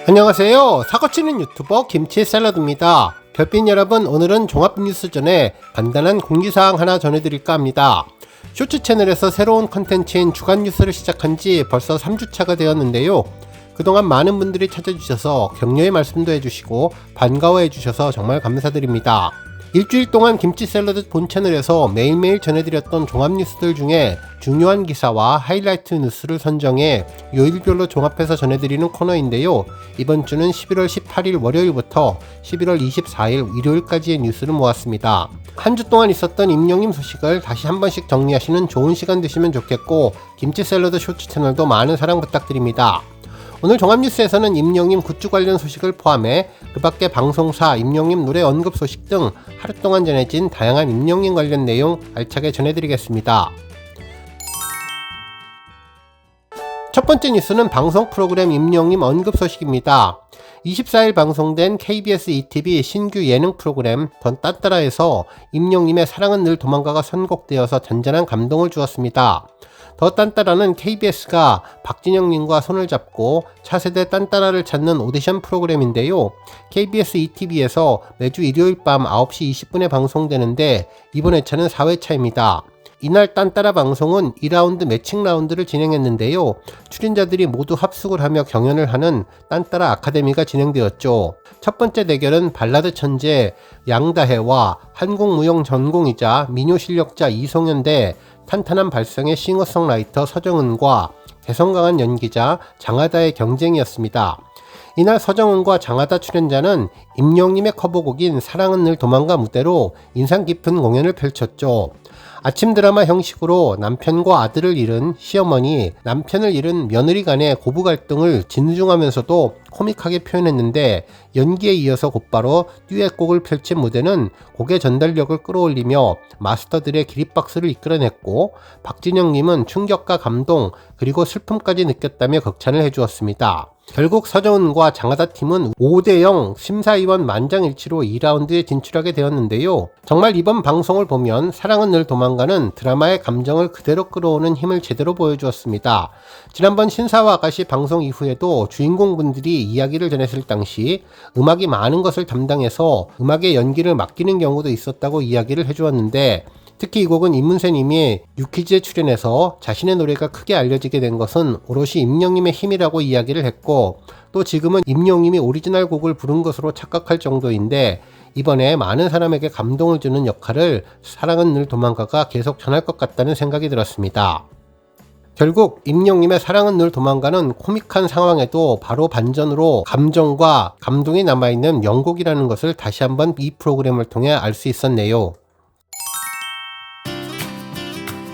안녕하세요. 사고치는 유튜버 김치 샐러드입니다. 별빛 여러분, 오늘은 종합 뉴스 전에 간단한 공지사항 하나 전해드릴까 합니다. 쇼츠 채널에서 새로운 컨텐츠인 주간 뉴스를 시작한 지 벌써 3주차가 되었는데요. 그동안 많은 분들이 찾아주셔서 격려의 말씀도 해주시고 반가워해 주셔서 정말 감사드립니다. 일주일 동안 김치 샐러드 본 채널에서 매일매일 전해드렸던 종합 뉴스들 중에 중요한 기사와 하이라이트 뉴스를 선정해 요일별로 종합해서 전해드리는 코너인데요. 이번 주는 11월 18일 월요일부터 11월 24일 일요일까지의 뉴스를 모았습니다. 한 주 동안 있었던 임영님 소식을 다시 한 번씩 정리하시는 좋은 시간 되시면 좋겠고, 김치 샐러드 쇼츠 채널도 많은 사랑 부탁드립니다. 오늘 종합뉴스에서는 임영님 굿즈 관련 소식을 포함해 그 밖에 방송사, 임영님 노래 언급 소식 등 하루 동안 전해진 다양한 임영님 관련 내용 알차게 전해드리겠습니다. 첫 번째 뉴스는 방송 프로그램 임영님 언급 소식입니다. 24일 방송된 KBS ETV 신규 예능 프로그램 던 딴따라에서 임영님의 사랑은 늘 도망가가 선곡되어서 잔잔한 감동을 주었습니다. 더 딴따라는 KBS가 박진영님과 손을 잡고 차세대 딴따라를 찾는 오디션 프로그램인데요. KBS ETV에서 매주 일요일 밤 9시 20분에 방송되는데 이번 회차는 4회차입니다. 이날 딴따라 방송은 2라운드 매칭 라운드를 진행했는데요. 출연자들이 모두 합숙을 하며 경연을 하는 딴따라 아카데미가 진행되었죠. 첫 번째 대결은 발라드 천재 양다혜와 한국무용 전공이자 민요 실력자 이송현 대 탄탄한 발성의 싱어송라이터 서정은과 개성 강한 연기자 장하다의 경쟁이었습니다. 이날 서정은과 장하다 출연자는 임영님의 커버곡인 사랑은 늘 도망가 무대로 인상 깊은 공연을 펼쳤죠. 아침 드라마 형식으로 남편과 아들을 잃은 시어머니, 남편을 잃은 며느리 간의 고부 갈등을 진중하면서도 코믹하게 표현했는데, 연기에 이어서 곧바로 듀엣곡을 펼친 무대는 곡의 전달력을 끌어올리며 마스터들의 기립박수를 이끌어냈고, 박진영님은 충격과 감동 그리고 슬픔까지 느꼈다며 극찬을 해주었습니다. 결국 서정은과 장하다 팀은 5대0 심사위원 만장일치로 2라운드에 진출하게 되었는데요. 정말 이번 방송을 보면 사랑은 늘 도망가는 드라마의 감정을 그대로 끌어오는 힘을 제대로 보여주었습니다. 지난번 신사와 아가씨 방송 이후에도 주인공분들이 이야기를 전했을 당시 음악이 많은 것을 담당해서 음악의 연기를 맡기는 경우도 있었다고 이야기를 해주었는데, 특히 이 곡은 이문세님이 유퀴즈에 출연해서 자신의 노래가 크게 알려지게 된 것은 오롯이 임영님의 힘이라고 이야기를 했고, 또 지금은 임영님이 오리지널 곡을 부른 것으로 착각할 정도인데, 이번에 많은 사람에게 감동을 주는 역할을 사랑은 늘 도망가가 계속 전할 것 같다는 생각이 들었습니다. 결국 임영님의 사랑은 늘 도망가는 코믹한 상황에도 바로 반전으로 감정과 감동이 남아있는 명곡이라는 것을 다시 한번 이 프로그램을 통해 알 수 있었네요.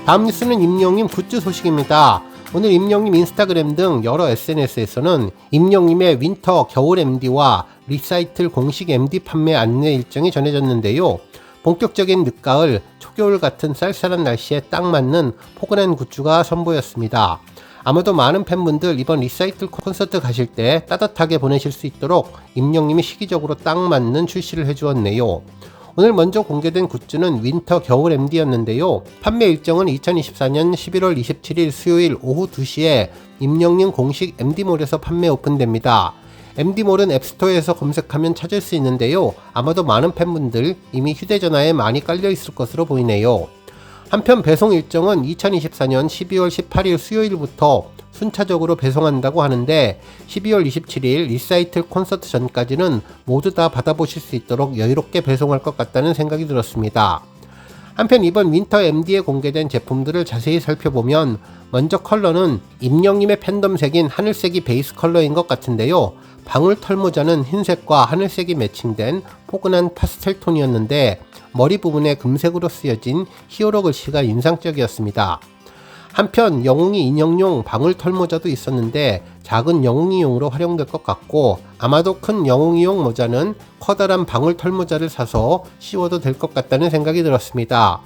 다음 뉴스는 임영님 굿즈 소식입니다. 오늘 임영님 인스타그램 등 여러 SNS에서는 임영님의 윈터 겨울 MD와 리사이틀 공식 MD 판매 안내 일정이 전해졌는데요. 본격적인 늦가을, 초겨울 같은 쌀쌀한 날씨에 딱 맞는 포근한 굿즈가 선보였습니다. 아마도 많은 팬분들 이번 리사이틀 콘서트 가실 때 따뜻하게 보내실 수 있도록 임영님이 시기적으로 딱 맞는 출시를 해주었네요. 오늘 먼저 공개된 굿즈는 윈터 겨울 MD였는데요. 판매 일정은 2024년 11월 27일 수요일 오후 2시에 임영님 공식 MD몰에서 판매 오픈됩니다. MD몰은 앱스토어에서 검색하면 찾을 수 있는데요. 아마도 많은 팬분들 이미 휴대전화에 많이 깔려 있을 것으로 보이네요. 한편 배송 일정은 2024년 12월 18일 수요일부터 순차적으로 배송한다고 하는데, 12월 27일 리사이틀 콘서트 전까지는 모두 다 받아보실 수 있도록 여유롭게 배송할 것 같다는 생각이 들었습니다. 한편 이번 윈터 MD에 공개된 제품들을 자세히 살펴보면 먼저 컬러는 임영님의 팬덤색인 하늘색이 베이스 컬러인 것 같은데요. 방울 털모자는 흰색과 하늘색이 매칭된 포근한 파스텔 톤이었는데, 머리 부분에 금색으로 쓰여진 히어로 글씨가 인상적이었습니다. 한편 영웅이 인형용 방울 털모자도 있었는데 작은 영웅이용으로 활용될 것 같고, 아마도 큰 영웅이용 모자는 커다란 방울 털모자를 사서 씌워도 될 것 같다는 생각이 들었습니다.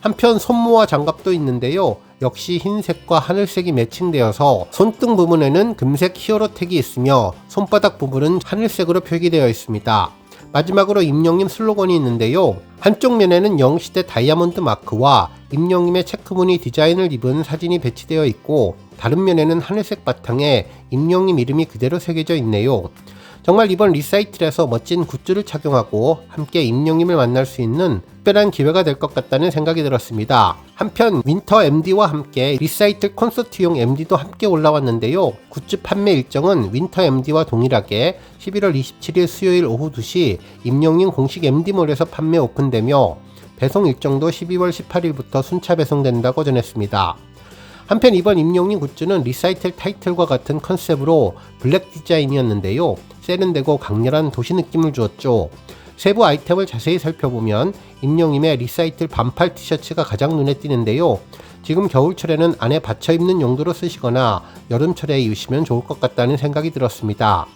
한편 손모와 장갑도 있는데요. 역시 흰색과 하늘색이 매칭되어서 손등 부분에는 금색 히어로 택이 있으며 손바닥 부분은 하늘색으로 표기되어 있습니다. 마지막으로 임영님 슬로건이 있는데요. 한쪽 면에는 영시대 다이아몬드 마크와 임영님의 체크무늬 디자인을 입은 사진이 배치되어 있고, 다른 면에는 하늘색 바탕에 임영님 이름이 그대로 새겨져 있네요. 정말 이번 리사이틀에서 멋진 굿즈를 착용하고 함께 임영님을 만날 수 있는 특별한 기회가 될 것 같다는 생각이 들었습니다. 한편 윈터 MD와 함께 리사이틀 콘서트용 MD도 함께 올라왔는데요. 굿즈 판매 일정은 윈터 MD와 동일하게 11월 27일 수요일 오후 2시 임영님 공식 MD몰에서 판매 오픈되며 배송 일정도 12월 18일부터 순차 배송된다고 전했습니다. 한편 이번 임영님 굿즈는 리사이틀 타이틀과 같은 컨셉으로 블랙 디자인이었는데요. 세련되고 강렬한 도시 느낌을 주었죠. 세부 아이템을 자세히 살펴보면 임영님의 리사이틀 반팔 티셔츠가 가장 눈에 띄는데요. 지금 겨울철에는 안에 받쳐 입는 용도로 쓰시거나 여름철에 입으시면 좋을 것 같다는 생각이 들었습니다.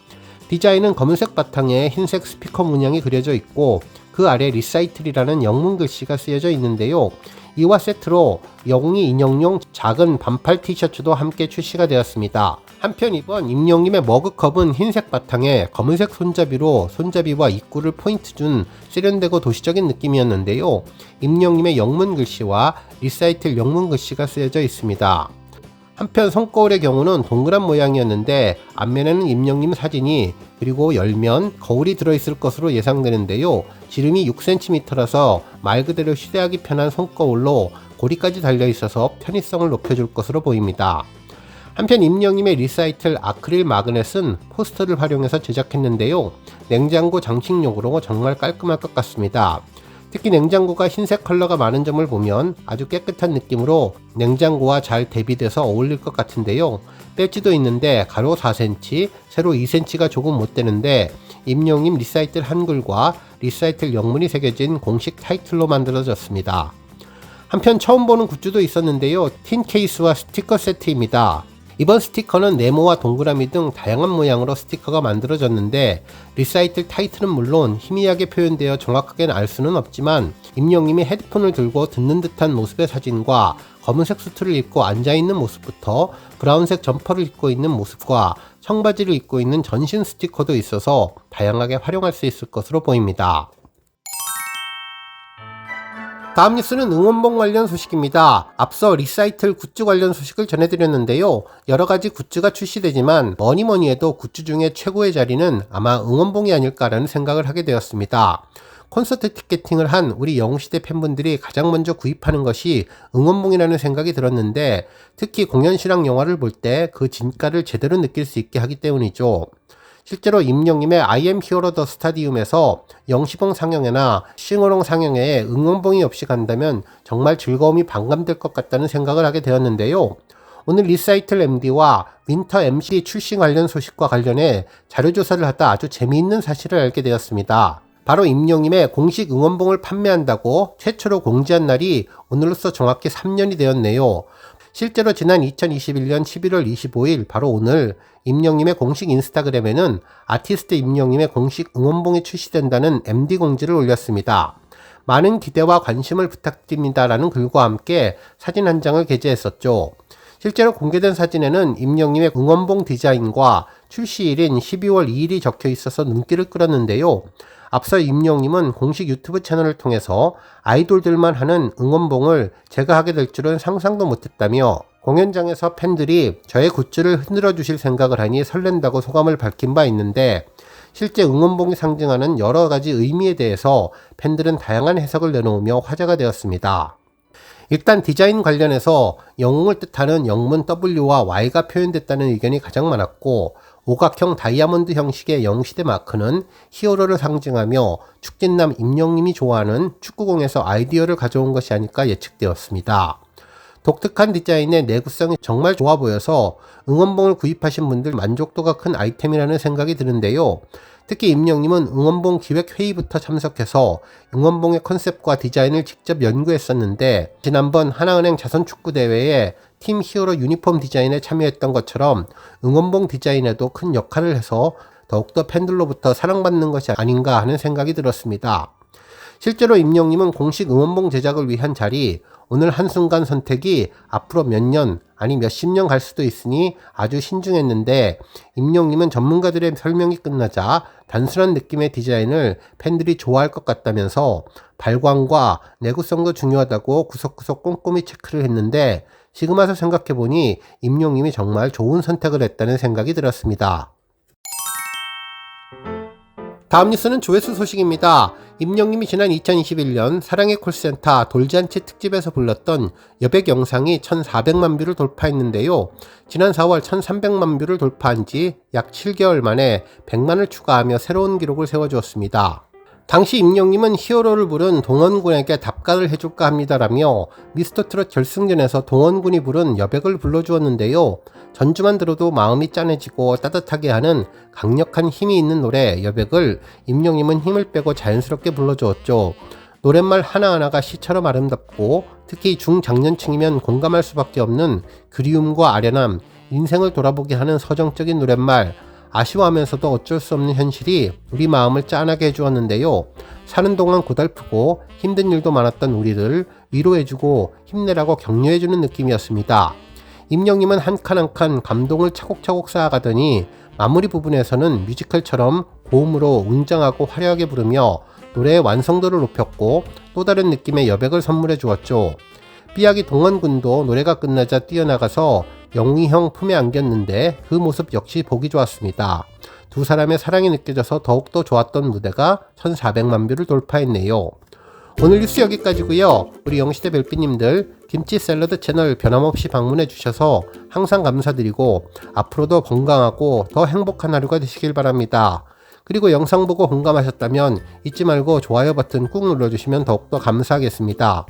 디자인은 검은색 바탕에 흰색 스피커 문양이 그려져 있고 그 아래 리사이틀이라는 영문 글씨가 쓰여져 있는데요. 이와 세트로 영웅이 인형용 작은 반팔 티셔츠도 함께 출시가 되었습니다. 한편 이번 임영님의 머그컵은 흰색 바탕에 검은색 손잡이로 손잡이와 입구를 포인트 준 세련되고 도시적인 느낌이었는데요. 임영님의 영문 글씨와 리사이틀 영문 글씨가 쓰여져 있습니다. 한편 손거울의 경우는 동그란 모양이었는데 앞면에는 임영님 사진이 그리고 열면 거울이 들어있을 것으로 예상되는데요. 지름이 6cm라서 말 그대로 휴대하기 편한 손거울로 고리까지 달려있어서 편의성을 높여줄 것으로 보입니다. 한편 임영님의 리사이틀 아크릴 마그넷은 포스터를 활용해서 제작했는데요. 냉장고 장식용으로 정말 깔끔할 것 같습니다. 특히 냉장고가 흰색 컬러가 많은 점을 보면 아주 깨끗한 느낌으로 냉장고와 잘 대비돼서 어울릴 것 같은데요. 배지도 있는데 가로 4cm, 세로 2cm가 조금 못 되는데 임영님 리사이틀 한글과 리사이틀 영문이 새겨진 공식 타이틀로 만들어졌습니다. 한편 처음 보는 굿즈도 있었는데요. 틴 케이스와 스티커 세트입니다. 이번 스티커는 네모와 동그라미 등 다양한 모양으로 스티커가 만들어졌는데 리사이틀 타이틀은 물론 희미하게 표현되어 정확하게는 알 수는 없지만 임영님이 헤드폰을 들고 듣는 듯한 모습의 사진과 검은색 수트를 입고 앉아있는 모습부터 브라운색 점퍼를 입고 있는 모습과 청바지를 입고 있는 전신 스티커도 있어서 다양하게 활용할 수 있을 것으로 보입니다. 다음 뉴스는 응원봉 관련 소식입니다. 앞서 리사이틀 굿즈 관련 소식을 전해드렸는데요. 여러가지 굿즈가 출시되지만 뭐니뭐니 해도 굿즈 중에 최고의 자리는 아마 응원봉이 아닐까라는 생각을 하게 되었습니다. 콘서트 티켓팅을 한 우리 영웅시대 팬분들이 가장 먼저 구입하는 것이 응원봉이라는 생각이 들었는데 특히 공연실황 영화를 볼 때 그 진가를 제대로 느낄 수 있게 하기 때문이죠. 실제로 임영님의 I am hero the stadium에서 영시봉 상영회나 싱어롱 상영회에 응원봉이 없이 간다면 정말 즐거움이 반감될 것 같다는 생각을 하게 되었는데요. 오늘 리사이틀 MD와 윈터 MC 출시 관련 소식과 관련해 자료조사를 하다 아주 재미있는 사실을 알게 되었습니다. 바로 임영님의 공식 응원봉을 판매한다고 최초로 공지한 날이 오늘로써 정확히 3년이 되었네요. 실제로 지난 2021년 11월 25일 바로 오늘 임영님의 공식 인스타그램에는 아티스트 임영님의 공식 응원봉이 출시된다는 MD 공지를 올렸습니다. 많은 기대와 관심을 부탁드립니다라는 글과 함께 사진 한 장을 게재했었죠. 실제로 공개된 사진에는 임영님의 응원봉 디자인과 출시일인 12월 2일이 적혀 있어서 눈길을 끌었는데요. 앞서 임영님은 공식 유튜브 채널을 통해서 아이돌들만 하는 응원봉을 제가 하게 될 줄은 상상도 못했다며 공연장에서 팬들이 저의 굿즈를 흔들어 주실 생각을 하니 설렌다고 소감을 밝힌 바 있는데 실제 응원봉이 상징하는 여러 가지 의미에 대해서 팬들은 다양한 해석을 내놓으며 화제가 되었습니다. 일단 디자인 관련해서 영웅을 뜻하는 영문 W와 Y가 표현됐다는 의견이 가장 많았고 오각형 다이아몬드 형식의 영웅시대 마크는 히어로를 상징하며 축진남 임영님이 좋아하는 축구공에서 아이디어를 가져온 것이 아닐까 예측되었습니다. 독특한 디자인의 내구성이 정말 좋아 보여서 응원봉을 구입하신 분들 만족도가 큰 아이템이라는 생각이 드는데요. 특히 임영님은 응원봉 기획회의부터 참석해서 응원봉의 컨셉과 디자인을 직접 연구했었는데 지난번 하나은행 자선축구대회에 팀 히어로 유니폼 디자인에 참여했던 것처럼 응원봉 디자인에도 큰 역할을 해서 더욱더 팬들로부터 사랑받는 것이 아닌가 하는 생각이 들었습니다. 실제로 임영님은 공식 응원봉 제작을 위한 자리, 오늘 한순간 선택이 앞으로 몇 년, 아니 몇십 년 갈 수도 있으니 아주 신중했는데 임영님은 전문가들의 설명이 끝나자 단순한 느낌의 디자인을 팬들이 좋아할 것 같다면서 발광과 내구성도 중요하다고 구석구석 꼼꼼히 체크를 했는데 지금 와서 생각해보니 임영님이 정말 좋은 선택을 했다는 생각이 들었습니다. 다음 뉴스는 조회수 소식입니다. 임영님이 지난 2021년 사랑의 콜센터 돌잔치 특집에서 불렀던 여백 영상이 1400만 뷰를 돌파했는데요. 지난 4월 1300만 뷰를 돌파한 지 약 7개월 만에 100만을 추가하며 새로운 기록을 세워주었습니다. 당시 임영님은 히어로를 부른 동원군에게 답가를 해줄까 합니다라며 미스터트롯 결승전에서 동원군이 부른 여백을 불러주었는데요. 전주만 들어도 마음이 짠해지고 따뜻하게 하는 강력한 힘이 있는 노래 여백을 임영님은 힘을 빼고 자연스럽게 불러주었죠. 노랫말 하나하나가 시처럼 아름답고 특히 중장년층이면 공감할 수밖에 없는 그리움과 아련함, 인생을 돌아보게 하는 서정적인 노랫말, 아쉬워하면서도 어쩔 수 없는 현실이 우리 마음을 짠하게 해주었는데요. 사는 동안 고달프고 힘든 일도 많았던 우리를 위로해주고 힘내라고 격려해주는 느낌이었습니다. 임영님은 한 칸 한 칸 감동을 차곡차곡 쌓아가더니 마무리 부분에서는 뮤지컬처럼 고음으로 웅장하고 화려하게 부르며 노래의 완성도를 높였고 또 다른 느낌의 여백을 선물해 주었죠. 삐약이 동원군도 노래가 끝나자 뛰어나가서 영웅이 형 품에 안겼는데 그 모습 역시 보기 좋았습니다. 두 사람의 사랑이 느껴져서 더욱더 좋았던 무대가 1400만 뷰를 돌파했네요. 오늘 뉴스 여기까지고요. 우리 영시대 별빛님들 김치 샐러드 채널 변함없이 방문해 주셔서 항상 감사드리고 앞으로도 건강하고 더 행복한 하루가 되시길 바랍니다. 그리고 영상 보고 공감하셨다면 잊지 말고 좋아요 버튼 꾹 눌러주시면 더욱더 감사하겠습니다.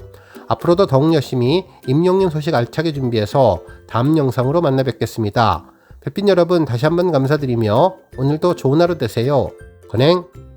앞으로도 더욱 열심히 임영님 소식 알차게 준비해서 다음 영상으로 만나 뵙겠습니다. 별빛 여러분 다시 한번 감사드리며 오늘도 좋은 하루 되세요. 건행!